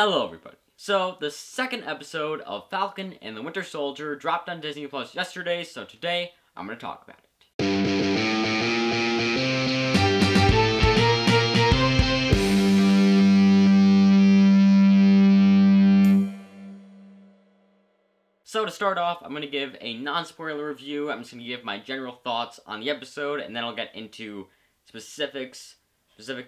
Hello everybody. So, the second episode of Falcon and the Winter Soldier dropped on Disney Plus yesterday, so today I'm going to talk about it. So to start off, I'm going to give a non-spoiler review. I'm just going to give my general thoughts on the episode, and then I'll get into specific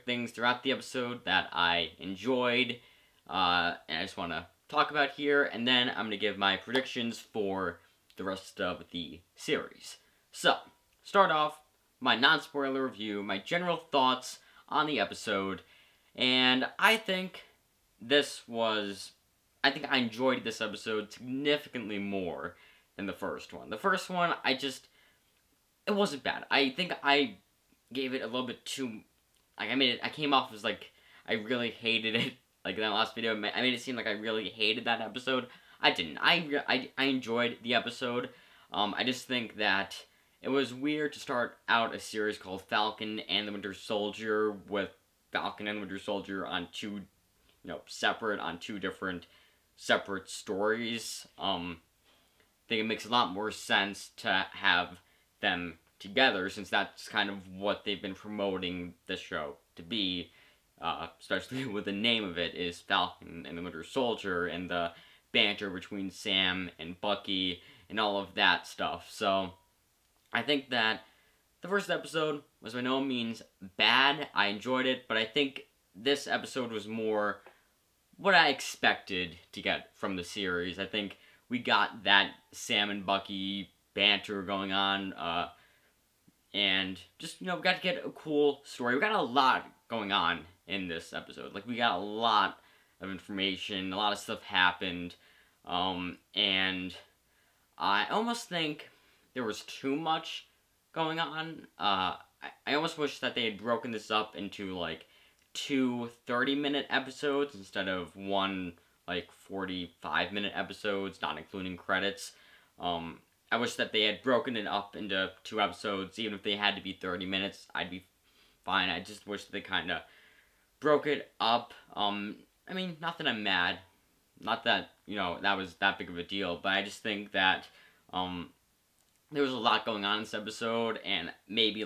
things throughout the episode that I enjoyed, and I just want to talk about here, and then I'm going to give my predictions for the rest of the series. So, start off, my non-spoiler review, my general thoughts on the episode, and I think I enjoyed this episode significantly more than the first one. The first one, it wasn't bad. I think I gave it a little bit too, I came off as like, I really hated it. Like in that last video, I made it seem like I really hated that episode. I didn't. I enjoyed the episode. I just think that it was weird to start out a series called Falcon and the Winter Soldier with Falcon and the Winter Soldier on two different separate stories. I think it makes a lot more sense to have them together, since that's kind of what they've been promoting the show to be, especially with the name of it is Falcon and the Winter Soldier, and the banter between Sam and Bucky, and all of that stuff. So, I think that the first episode was by no means bad. I enjoyed it, but I think this episode was more what I expected to get from the series. I think we got that Sam and Bucky banter going on, and just, we got to get a cool story. We got a lot going on in this episode. Like, we got a lot of information, a lot of stuff happened, and I almost think there was too much going on. I almost wish that they had broken this up into, like, 2 30-minute episodes instead of one, like, 45-minute episodes, not including credits. I wish that they had broken it up into 2 episodes. Even if they had to be 30 minutes, I'd be fine. I just wish they kind of broke it up. Not that I'm mad. Not that, that was that big of a deal, but I just think that, there was a lot going on in this episode, and maybe,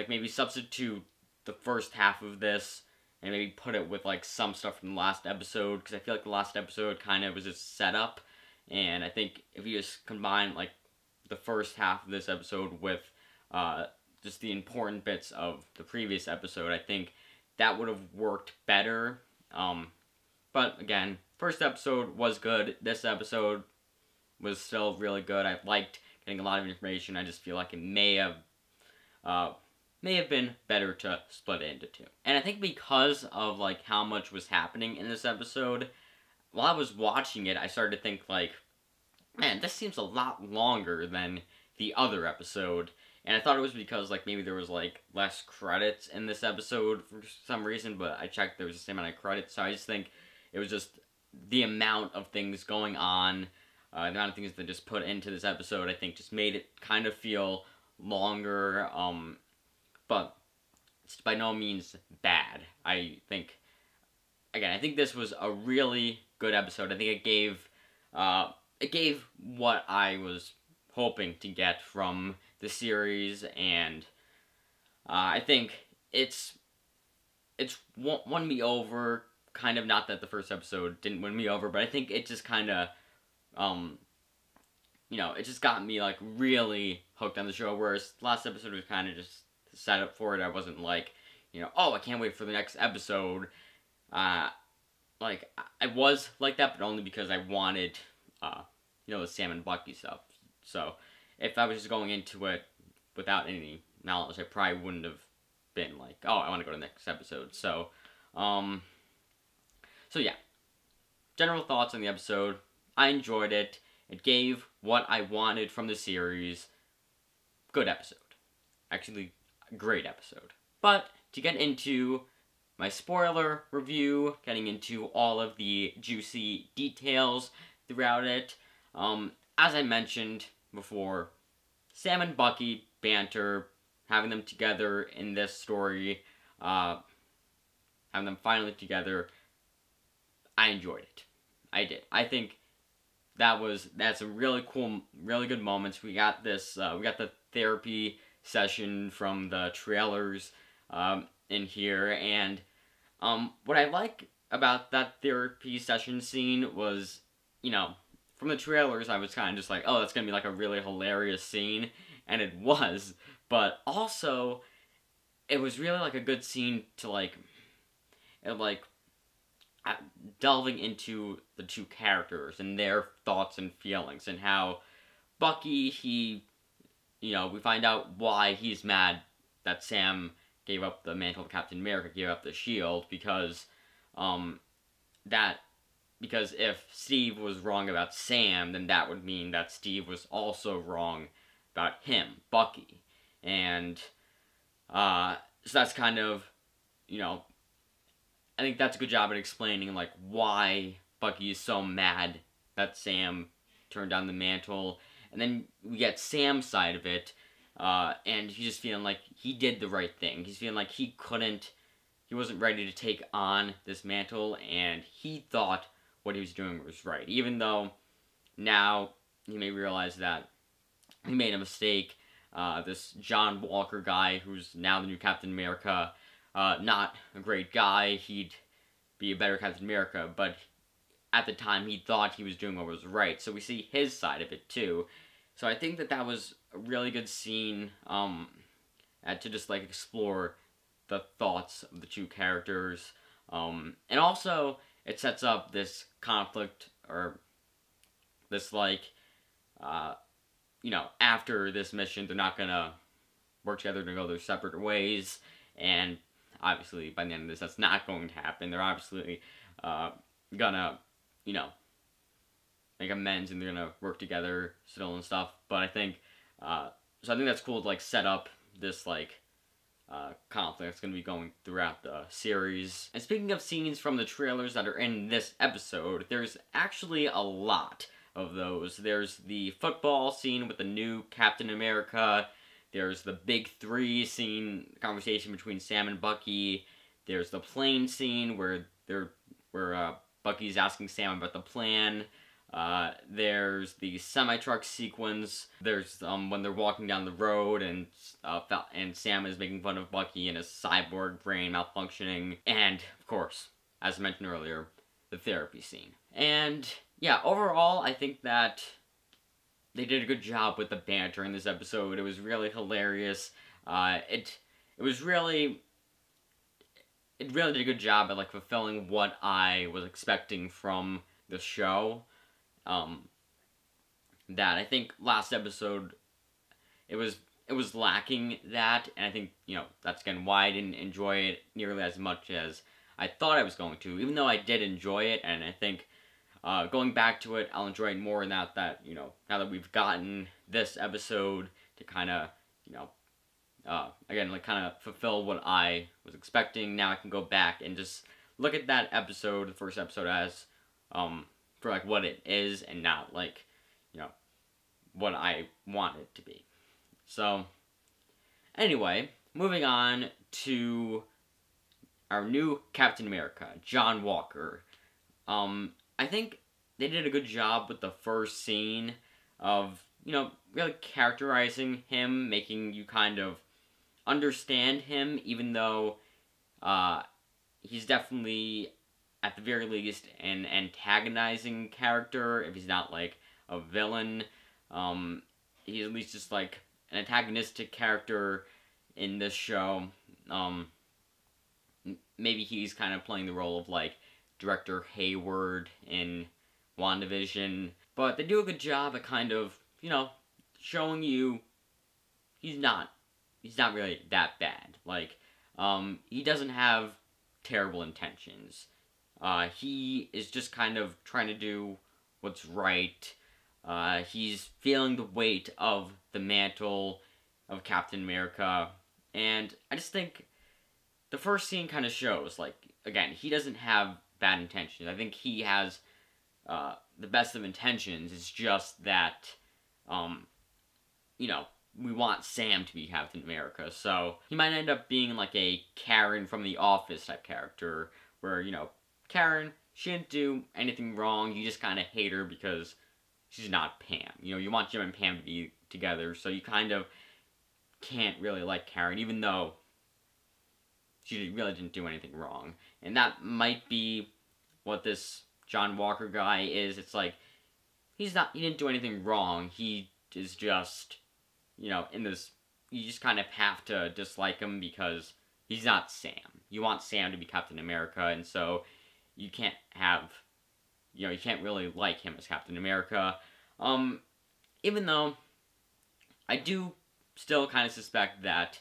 maybe substitute the first half of this, and maybe put it with, some stuff from the last episode, because I feel like the last episode kind of was just set up, and I think if you just combine, the first half of this episode with, just the important bits of the previous episode, I think that would have worked better. But again, first episode was good. This episode was still really good. I liked getting a lot of information. I just feel like it may have been better to split it into 2. And I think because of, how much was happening in this episode, while I was watching it, I started to think, man, this seems a lot longer than the other episode. And I thought it was because, maybe there was, less credits in this episode for some reason, but I checked there was the same amount of credits, so I just think it was just the amount of things going on, the amount of things they just put into this episode, I think just made it kind of feel longer, but it's by no means bad. I think this was a really good episode. I think it gave what I was hoping to get from the series, and I think it's won me over, kind of. Not that the first episode didn't win me over, but I think it just kind of, it just got me, really hooked on the show, whereas the last episode was kind of just set up for it. I wasn't oh, I can't wait for the next episode. I was like that, but only because I wanted, the Sam and Bucky stuff. So, if I was just going into it without any knowledge, I probably wouldn't have been oh, I want to go to the next episode. So, yeah. General thoughts on the episode. I enjoyed it. It gave what I wanted from the series. Good episode. Actually, great episode. But to get into my spoiler review, getting into all of the juicy details throughout it, as I mentioned before, Sam and Bucky banter, having them together in this story, having them finally together, I enjoyed it. I did. I think that's a really cool, really good moments. We got this. We got the therapy session from the trailers in here, and what I like about that therapy session scene was, from the trailers, I was kind of just like, oh, that's gonna be like a really hilarious scene, and it was. But also, it was really like a good scene to delving into the two characters and their thoughts and feelings, and how Bucky, we find out why he's mad that Sam gave up the mantle of Captain America, gave up the shield, because if Steve was wrong about Sam, then that would mean that Steve was also wrong about him, Bucky. And so that's kind of, I think that's a good job at explaining, like, why Bucky is so mad that Sam turned down the mantle. And then we get Sam's side of it, and he's just feeling like he did the right thing. He's feeling like he wasn't ready to take on this mantle, and he thought what he was doing was right. Even though now he may realize that he made a mistake. This John Walker guy, who's now the new Captain America, not a great guy. He'd be a better Captain America, but at the time he thought he was doing what was right. So we see his side of it too. So I think that was a really good scene to just like explore the thoughts of the two characters. And also it sets up this conflict, or this after this mission they're not gonna work together, to go their separate ways, and obviously by the end of this that's not going to happen. They're obviously gonna make amends, and they're gonna work together still and stuff. But I think that's cool to set up this conflict that's gonna be going throughout the series. And speaking of scenes from the trailers that are in this episode, there's actually a lot of those. There's the football scene with the new Captain America. There's the big three scene, conversation between Sam and Bucky. There's the plane scene where Bucky's asking Sam about the plan. There's the semi-truck sequence. There's when they're walking down the road, and Sam is making fun of Bucky and his cyborg brain malfunctioning. And of course, as I mentioned earlier, the therapy scene. And yeah, overall, I think that they did a good job with the banter in this episode. It was really hilarious. It really did a good job at fulfilling what I was expecting from the show. That I think last episode it was lacking that, and I think that's again why I didn't enjoy it nearly as much as I thought I was going to. Even though I did enjoy it, and I think going back to it, I'll enjoy it more now that now that we've gotten this episode to kind of again kind of fulfill what I was expecting. Now I can go back and just look at that episode, the first episode, as for what it is, and not what I want it to be. So anyway, moving on to our new Captain America, John Walker. I think they did a good job with the first scene of, really characterizing him, making you kind of understand him, even though he's definitely, at the very least, an antagonizing character. If he's not a villain, he's at least just an antagonistic character in this show. Maybe he's kind of playing the role of Director Hayward in WandaVision, but they do a good job at kind of, showing you he's not really that bad. He doesn't have terrible intentions. He is just kind of trying to do what's right. He's feeling the weight of the mantle of Captain America, and I just think the first scene kind of shows, again, he doesn't have bad intentions. I think he has the best of intentions. It's just that, we want Sam to be Captain America, so he might end up being a Karen from The Office type character, where, Karen, she didn't do anything wrong. You just kind of hate her because she's not Pam. You know, you want Jim and Pam to be together, so you kind of can't really like Karen, even though she really didn't do anything wrong. And that might be what this John Walker guy is. It's like, he didn't do anything wrong. He is just, you know, you just kind of have to dislike him because he's not Sam. You want Sam to be Captain America, and so you can't you can't really like him as Captain America. Even though I do still kind of suspect that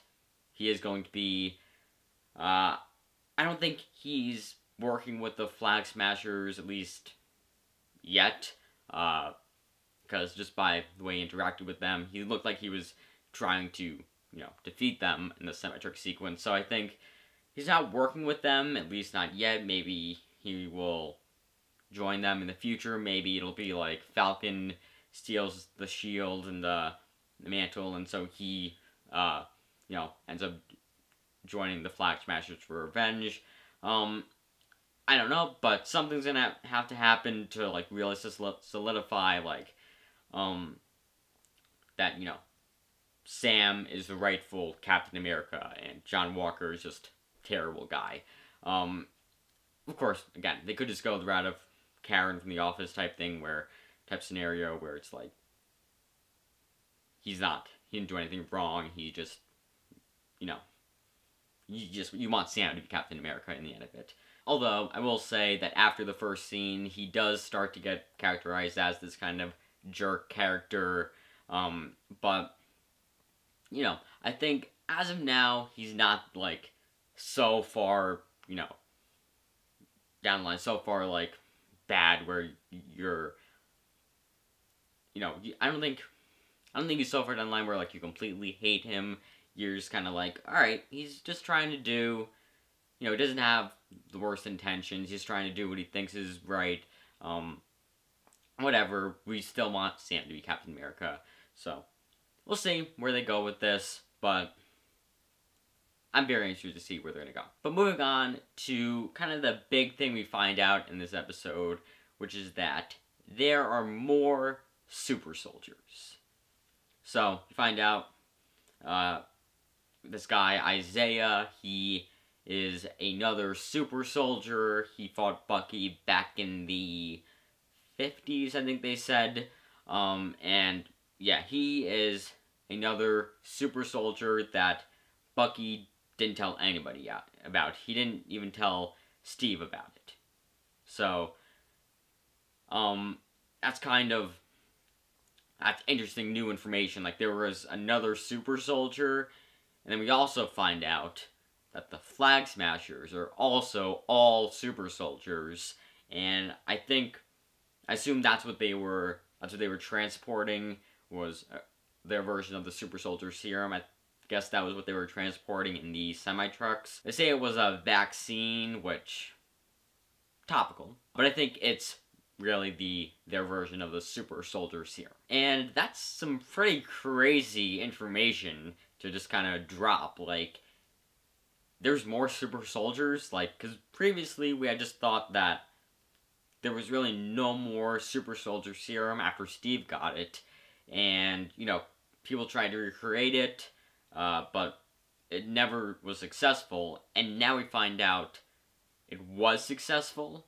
he is going to be, I don't think he's working with the Flag Smashers, at least yet, because just by the way he interacted with them, he looked like he was trying to, you know, defeat them in the symmetric sequence. So I think he's not working with them, at least not yet. Maybe he will join them in the future. Maybe it'll be like Falcon steals the shield and the mantle, and so he, you know, ends up joining the Flag Smashers for revenge. I don't know, but something's gonna have to happen to, like, really solidify, like, that, you know, Sam is the rightful Captain America, and John Walker is just a terrible guy. Of course, again, they could just go the route of Karen from The Office type scenario where it's like, he didn't do anything wrong, he just, you know, you want Sam to be Captain America in the end of it. Although, I will say that after the first scene, he does start to get characterized as this kind of jerk character, but, you know, I think as of now, he's not, like, so far, you know, down the line, so far, like, bad where you're, you know, I don't think he's so far down the line where, like, you completely hate him. You're just kind of like, alright, he's just trying to do, you know, he doesn't have the worst intentions, he's trying to do what he thinks is right, whatever, we still want Sam to be Captain America, so, we'll see where they go with this, but I'm very interested to see where they're gonna go. But moving on to kind of the big thing we find out in this episode, which is that there are more super soldiers. So, you find out, this guy, Isaiah, he is another super soldier. He fought Bucky back in the 50s, I think they said. And yeah, he is another super soldier that Bucky didn't tell anybody about. He didn't even tell Steve about it. So, that's interesting new information. Like, there was another super soldier, and then we also find out that the Flag Smashers are also all super soldiers, and I assume that's what they were transporting, was their version of the super soldier serum. I guess that was what they were transporting in the semi-trucks. They say it was a vaccine, which, topical, but I think it's really their version of the super soldier serum. And that's some pretty crazy information to just kind of drop. Like, there's more super soldiers, like, because previously we had just thought that there was really no more super soldier serum after Steve got it, and, you know, people tried to recreate it, but it never was successful, and now we find out it was successful,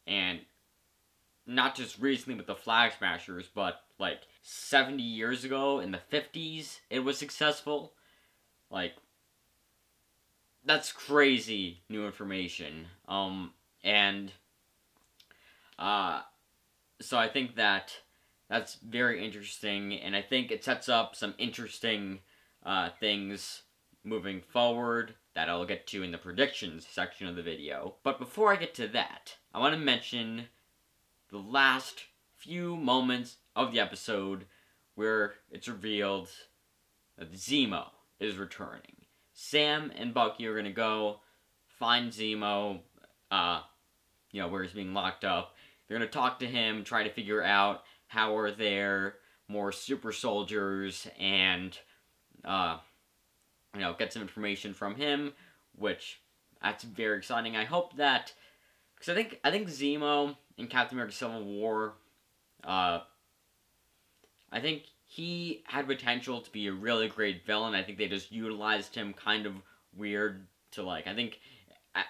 and not just recently with the Flag Smashers, but, like, 70 years ago in the 50s, it was successful. Like, that's crazy new information. So I think that's very interesting, and I think it sets up some interesting things moving forward that I'll get to in the predictions section of the video. But before I get to that, I want to mention the last few moments of the episode where it's revealed that Zemo is returning. Sam and Bucky are gonna go find Zemo, you know, where he's being locked up. They're gonna talk to him, try to figure out how are there more super soldiers, and, you know, get some information from him, which, that's very exciting. I hope that Because I think Zemo in Captain America Civil War, I think he had potential to be a really great villain. I think they just utilized him kind of weird to like. I think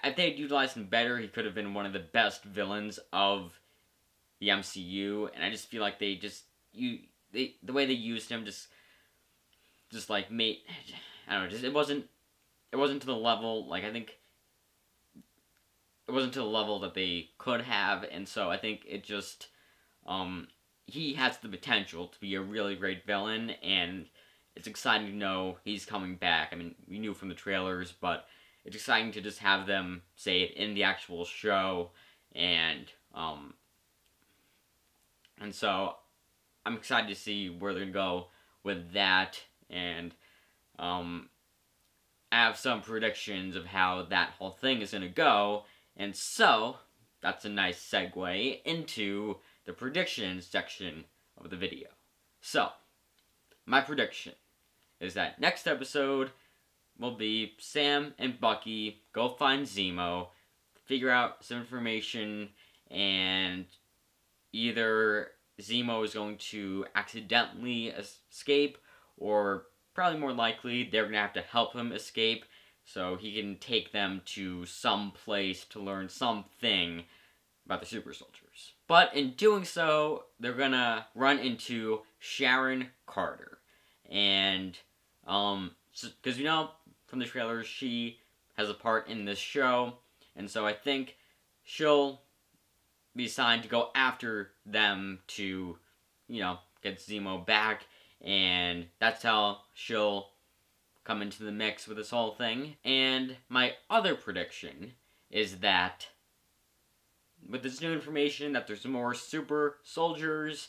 if they had utilized him better, he could have been one of the best villains of the MCU. And I just feel like the way they used him just like made, I don't know, just it wasn't to the level, like, I think it wasn't to the level that they could have, and so I think it just he has the potential to be a really great villain, and it's exciting to know he's coming back. I mean, we knew from the trailers, but it's exciting to just have them say it in the actual show, and so I'm excited to see where they're gonna go with that, and I have some predictions of how that whole thing is gonna go, and so that's a nice segue into the predictions section of the video. So, my prediction is that next episode will be Sam and Bucky go find Zemo, figure out some information, and either Zemo is going to accidentally escape, or probably more likely they're going to have to help him escape so he can take them to some place to learn something about the super soldiers. But in doing so, they're going to run into Sharon Carter. And, because you know, from the trailers, she has a part in this show, and so I think she'll be assigned to go after them to, you know, get Zemo back, and that's how she'll come into the mix with this whole thing. And my other prediction is that with this new information that there's more super soldiers,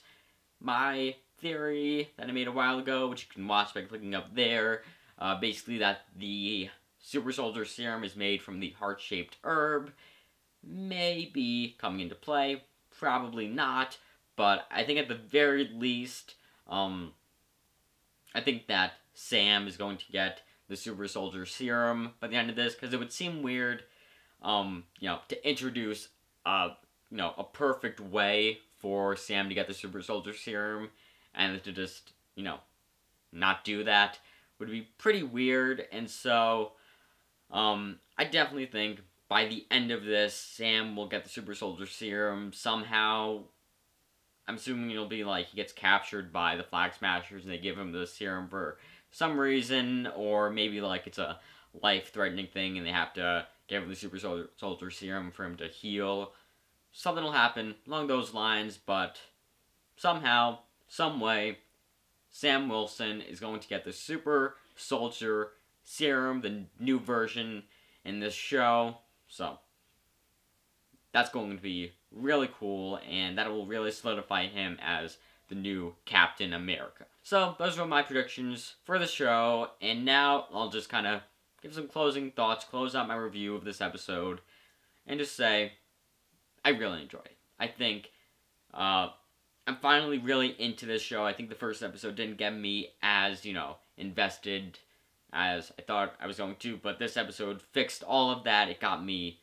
my theory that I made a while ago, which you can watch by clicking up there, basically that the super soldier serum is made from the heart-shaped herb, may be coming into play. Probably not, but I think at the very least, I think that Sam is going to get the super soldier serum by the end of this, because it would seem weird, you know, to introduce you know, a perfect way for Sam to get the super soldier serum, and to just, you know, not do that would be pretty weird. And so I definitely think by the end of this, Sam will get the super soldier serum somehow. I'm assuming it'll be like he gets captured by the Flag Smashers and they give him the serum for some reason, or maybe like it's a life-threatening thing and they have to give him the super soldier serum for him to heal. Something will happen along those lines, but somehow, some way, Sam Wilson is going to get the super soldier serum, the new version in this show. So that's going to be really cool, and that will really solidify him as the new Captain America. So those were my predictions for the show, and now I'll just kind of give some closing thoughts, close out my review of this episode, and just say I really enjoyed it. I think I'm finally really into this show. I think the first episode didn't get me as, you know, invested as I thought I was going to, but this episode fixed all of that. It got me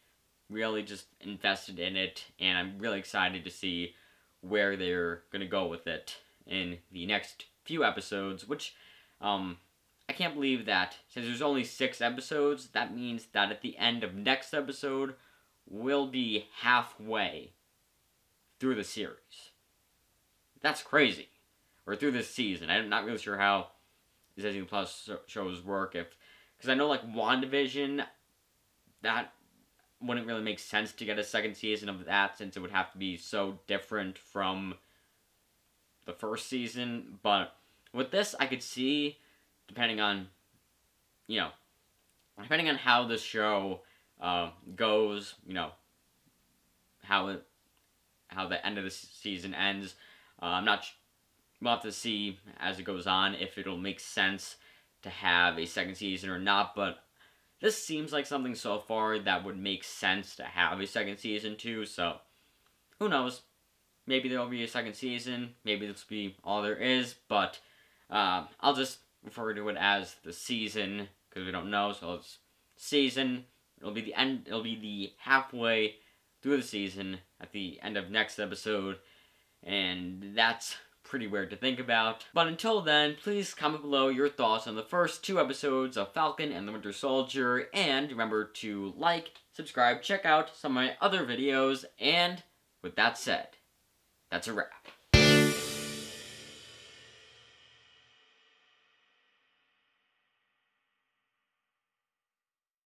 really just invested in it, and I'm really excited to see where they're going to go with it in the next few episodes, which I can't believe that since there's only 6 episodes, that means that at the end of next episode, we'll be halfway through the series. That's crazy. Or through this season. I'm not really sure how Disney Plus shows work, because I know like WandaVision, that wouldn't really make sense to get a second season of that, since it would have to be so different from the first season. But with this, I could see, depending on, you know, depending on how the show goes, you know, how the end of the season ends. We'll have to see as it goes on if it'll make sense to have a second season or not, but this seems like something so far that would make sense to have a second season too, so who knows? Maybe there'll be a second season, maybe this will be all there is, but I'll just refer to it as the season, because we don't know, so it's season. It'll be the end, it'll be the halfway through through the season at the end of next episode, and that's pretty weird to think about. But until then, please comment below your thoughts on the first 2 episodes of Falcon and the Winter Soldier, and remember to like, subscribe, check out some of my other videos, and with that said, that's a wrap.